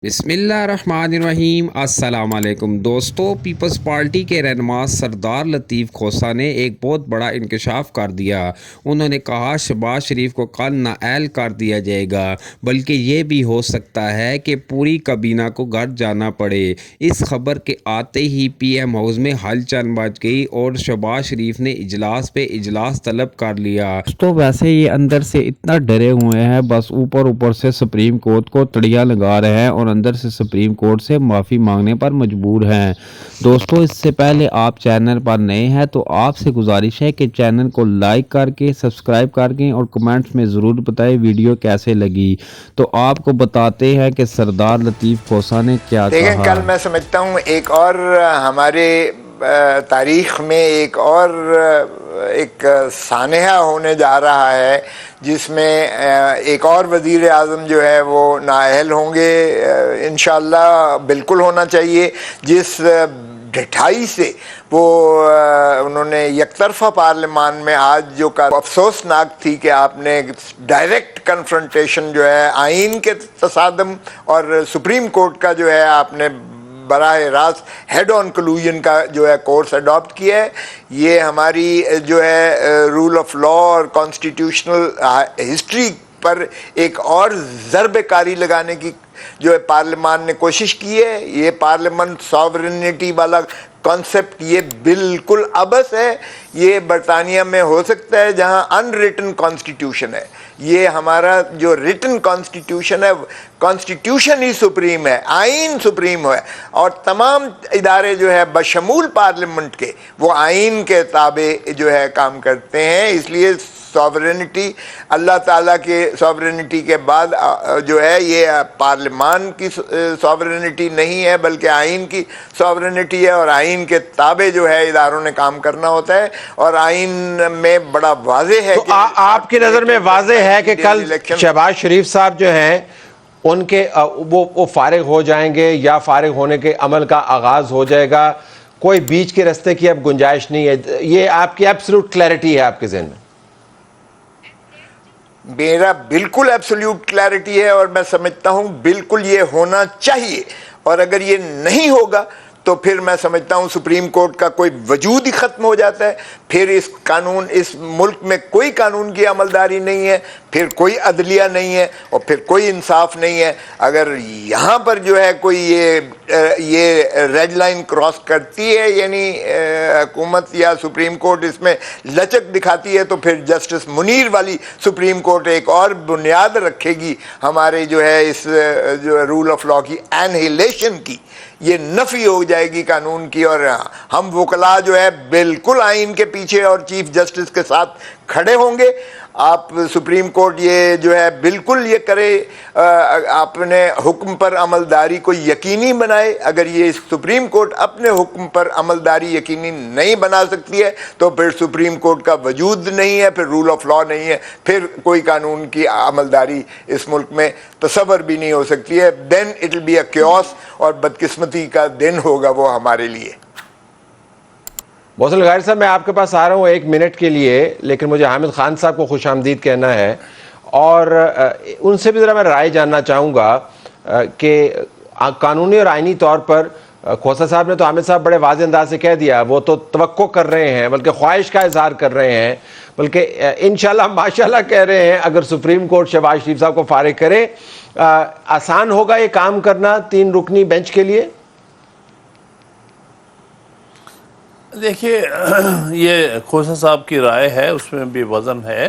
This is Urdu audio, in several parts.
بسم اللہ الرحمن الرحیم۔ السلام علیکم دوستو، پیپلز پارٹی کے رہنما سردار لطیف کھوسہ نے ایک بہت بڑا انکشاف کر دیا۔ انہوں نے کہا شہباز شریف کو کل نااہل کر دیا جائے گا، بلکہ یہ بھی ہو سکتا ہے کہ پوری کابینہ کو گھر جانا پڑے۔ اس خبر کے آتے ہی پی ایم ہاؤس میں ہلچل مچ گئی اور شہباز شریف نے اجلاس پہ اجلاس طلب کر لیا۔ تو ویسے یہ اندر سے اتنا ڈرے ہوئے ہیں، بس اوپر سے سپریم کورٹ کو تڑیا لگا رہے ہیں اور اندر سے سپریم کورٹ سے معافی مانگنے پر مجبور ہیں۔ دوستو، اس سے پہلے آپ چینل پر نئے ہیں تو آپ سے گزارش ہے کہ چینل کو لائک کر کے سبسکرائب کر کے اور کمنٹس میں ضرور بتائیں ویڈیو کیسے لگی۔ تو آپ کو بتاتے ہیں کہ سردار لطیف کھوسہ نے کیا کہا۔ دیکھیں، کل میں سمجھتا ہوں ایک اور ہمارے تاریخ میں ایک سانحہ ہونے جا رہا ہے، جس میں ایک اور وزیر اعظم جو ہے وہ نااہل ہوں گے۔ انشاءاللہ بالکل ہونا چاہیے۔ جس ڈھٹائی سے وہ انہوں نے یک طرفہ پارلیمان میں آج جو افسوسناک تھی کہ آپ نے ڈائریکٹ کنفرنٹیشن جو ہے آئین کے تصادم اور سپریم کورٹ کا جو ہے آپ نے براہ راست ہیڈ آن کلوژن کا جو ہے کورس اڈاپٹ کیا ہے۔ یہ ہماری جو ہے رول آف لا اور کانسٹیٹیوشنل ہسٹری پر ایک اور ضرب کاری لگانے کی جو ہے پارلیمان نے کوشش کی ہے۔ یہ پارلیمنٹ ساورنٹی والا کانسیپٹ یہ بالکل عبث ہے۔ یہ برطانیہ میں ہو سکتا ہے جہاں ان ریٹن کانسٹیٹیوشن ہے۔ یہ ہمارا جو ریٹن کانسٹیٹیوشن ہے، کانسٹیٹیوشن ہی سپریم ہے، آئین سپریم ہے، اور تمام ادارے جو ہے بشمول پارلیمنٹ کے وہ آئین کے تابع جو ہے کام کرتے ہیں۔ اس لیے ساورنٹی اللہ تعالیٰ کے ساورنٹی کے بعد جو ہے یہ پارلیمان کی ساورنٹی نہیں ہے، بلکہ آئین کی ساورنٹی ہے، اور آئین کے تابع جو ہے اداروں نے کام کرنا ہوتا ہے۔ اور آئین میں بڑا واضح ہے تو آپ کی نظر میں واضح ہے کہ کل شہباز شریف صاحب جو ہیں ان کے وہ فارغ ہو جائیں گے یا فارغ ہونے کے عمل کا آغاز ہو جائے گا؟ کوئی بیچ کے رستے کی اب گنجائش نہیں ہے؟ یہ آپ کی ایبسولوٹ کلیئرٹی ہے آپ کے ذہن میں؟ میرا بالکل ایبسلیوٹ کلیئرٹی ہے، اور میں سمجھتا ہوں بالکل یہ ہونا چاہیے۔ اور اگر یہ نہیں ہوگا تو پھر میں سمجھتا ہوں سپریم کورٹ کا کوئی وجود ہی ختم ہو جاتا ہے۔ پھر اس ملک میں کوئی قانون کی عملداری نہیں ہے، پھر کوئی عدلیہ نہیں ہے، اور پھر کوئی انصاف نہیں ہے۔ اگر یہاں پر جو ہے کوئی یہ ریڈ لائن کراس کرتی ہے، یعنی حکومت یا سپریم کورٹ اس میں لچک دکھاتی ہے، تو پھر جسٹس منیر والی سپریم کورٹ ایک اور بنیاد رکھے گی ہمارے جو ہے اس جو رول آف لا کی اینہیلیشن کی۔ یہ نفی ہو جائے گی قانون کی، اور ہم وکلاء جو ہے بالکل آئین کے پیچھے اور چیف جسٹس کے ساتھ کھڑے ہوں گے۔ آپ سپریم کورٹ یہ جو ہے بالکل یہ کرے، اپنے حکم پر عملداری کو یقینی بنائے۔ اگر یہ سپریم کورٹ اپنے حکم پر عملداری یقینی نہیں بنا سکتی ہے تو پھر سپریم کورٹ کا وجود نہیں ہے، پھر رول آف لا نہیں ہے، پھر کوئی قانون کی عملداری اس ملک میں تصور بھی نہیں ہو سکتی ہے۔ Then it will be a chaos, اور بدقسمتی کا دن ہوگا وہ ہمارے لیے۔ محسن غیر صاحب، میں آپ کے پاس آ رہا ہوں 1 منٹ کے لیے، لیکن مجھے حامد خان صاحب کو خوش آمدید کہنا ہے، اور ان سے بھی ذرا میں رائے جاننا چاہوں گا کہ قانونی اور آئینی طور پر کھوسہ صاحب نے تو حامد صاحب بڑے واضح انداز سے کہہ دیا، وہ تو توقع کر رہے ہیں، بلکہ خواہش کا اظہار کر رہے ہیں، بلکہ انشاءاللہ ماشاءاللہ کہہ رہے ہیں اگر سپریم کورٹ شہباز شریف صاحب کو فارغ کرے، آسان ہوگا یہ کام کرنا 3 رکنی بینچ کے لیے؟ دیکھیے، یہ کھوسہ صاحب کی رائے ہے، اس میں بھی وزن ہے،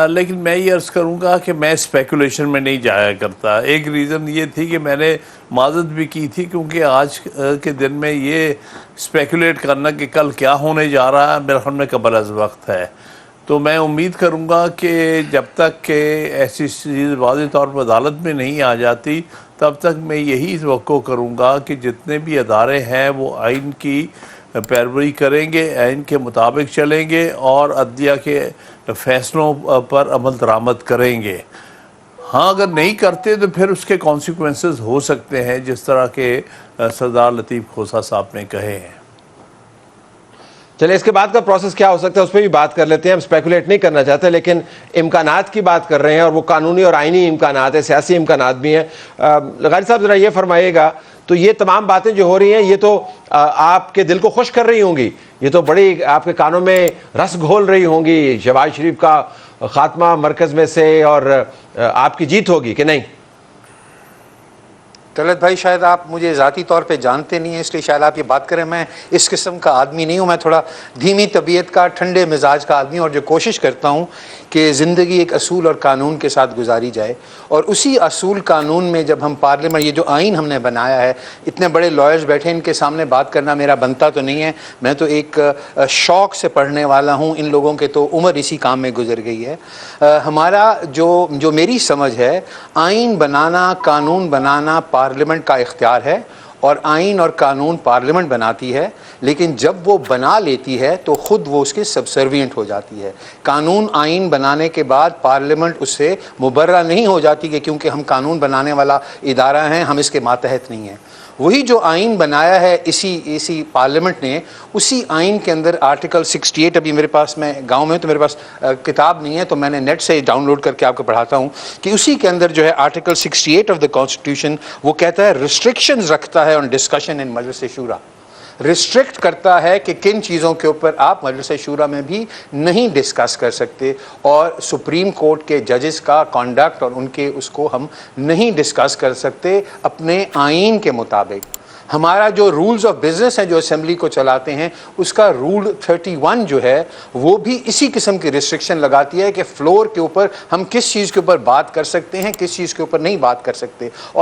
لیکن میں یہ عرض کروں گا کہ میں اسپیکولیشن میں نہیں جایا کرتا۔ ایک ریزن یہ تھی کہ میں نے معذرت بھی کی تھی، کیونکہ آج کے دن میں یہ اسپیکولیٹ کرنا کہ کل کیا ہونے جا رہا ہے میرے خیال میں قبل از وقت ہے۔ تو میں امید کروں گا کہ جب تک کہ ایسی چیز واضح طور پر عدالت میں نہیں آ جاتی، تب تک میں یہی توقع کروں گا کہ جتنے بھی ادارے ہیں وہ آئین کی پیروی کریں گے، آئین کے مطابق چلیں گے، اور عدلیہ کے فیصلوں پر عمل درآمد کریں گے۔ ہاں، اگر نہیں کرتے تو پھر اس کے کانسیکوینسز ہو سکتے ہیں، جس طرح کے سردار لطیف کھوسہ صاحب نے کہے ہیں۔ چلے اس کے بعد کا پروسیس کیا ہو سکتا ہے اس پہ بھی بات کر لیتے ہیں. ہم اسپیکولیٹ نہیں کرنا چاہتے لیکن امکانات کی بات کر رہے ہیں اور وہ قانونی اور آئینی امکانات ہیں, سیاسی امکانات بھی ہیں. لغاری صاحب ذرا یہ فرمائیے گا, تو یہ تمام باتیں جو ہو رہی ہیں یہ تو آپ کے دل کو خوش کر رہی ہوں گی, یہ تو بڑی آپ کے کانوں میں رس گھول رہی ہوں گی, شہباز شریف کا خاتمہ مرکز میں سے اور آپ کی جیت ہوگی کہ نہیں؟ طلعت بھائی شاید آپ مجھے ذاتی طور پہ جانتے نہیں ہیں اس لیے شاید آپ یہ بات کریں. میں اس قسم کا آدمی نہیں ہوں, میں تھوڑا دھیمی طبیعت کا, ٹھنڈے مزاج کا آدمی ہوں, اور جو کوشش کرتا ہوں کہ زندگی ایک اصول اور قانون کے ساتھ گزاری جائے, اور اسی اصول قانون میں جب ہم پارلیمنٹ, یہ جو آئین ہم نے بنایا ہے, اتنے بڑے لائرز بیٹھے ان کے سامنے بات کرنا میرا بنتا تو نہیں ہے. میں تو ایک شوق سے پڑھنے والا ہوں, ان لوگوں کے تو عمر اسی کام میں گزر گئی ہے. ہمارا جو میری سمجھ ہے, آئین بنانا, قانون بنانا پارلیمنٹ کا اختیار ہے, اور آئین اور قانون پارلیمنٹ بناتی ہے, لیکن جب وہ بنا لیتی ہے تو خود وہ اس کے سبسروینٹ ہو جاتی ہے. قانون آئین بنانے کے بعد پارلیمنٹ اس سے مبرہ نہیں ہو جاتی کہ کیونکہ ہم قانون بنانے والا ادارہ ہیں, ہم اس کے ماتحت نہیں ہیں. وہی جو آئین بنایا ہے اسی پارلیمنٹ نے, اسی آئین کے اندر آرٹیکل 68, ابھی میرے پاس, میں گاؤں میں تو میرے پاس کتاب نہیں ہے تو میں نے نیٹ سے ڈاؤن لوڈ کر کے آپ کو پڑھاتا ہوں, کہ اسی کے اندر جو ہے آرٹیکل 68 آف دا کانسٹیٹیوشن وہ کہتا ہے, ریسٹرکشنز رکھتا ہے آن ڈسکشن ان مجلس شورا, ریسٹرکٹ کرتا ہے کہ کن چیزوں کے اوپر آپ مجلس شورا میں بھی نہیں ڈسکس کر سکتے, اور سپریم کورٹ کے ججز کا کانڈکٹ اور ان کے اس کو ہم نہیں ڈسکس کر سکتے اپنے آئین کے مطابق. ہمارا جو رولز آف بزنس ہیں جو اسمبلی کو چلاتے ہیں, اس کا رول 31 جو ہے وہ بھی اسی قسم کی ریسٹرکشن لگاتی ہے کہ فلور کے اوپر ہم کس چیز کے اوپر بات کر سکتے ہیں, کس چیز کے اوپر نہیں بات کر سکتے. اور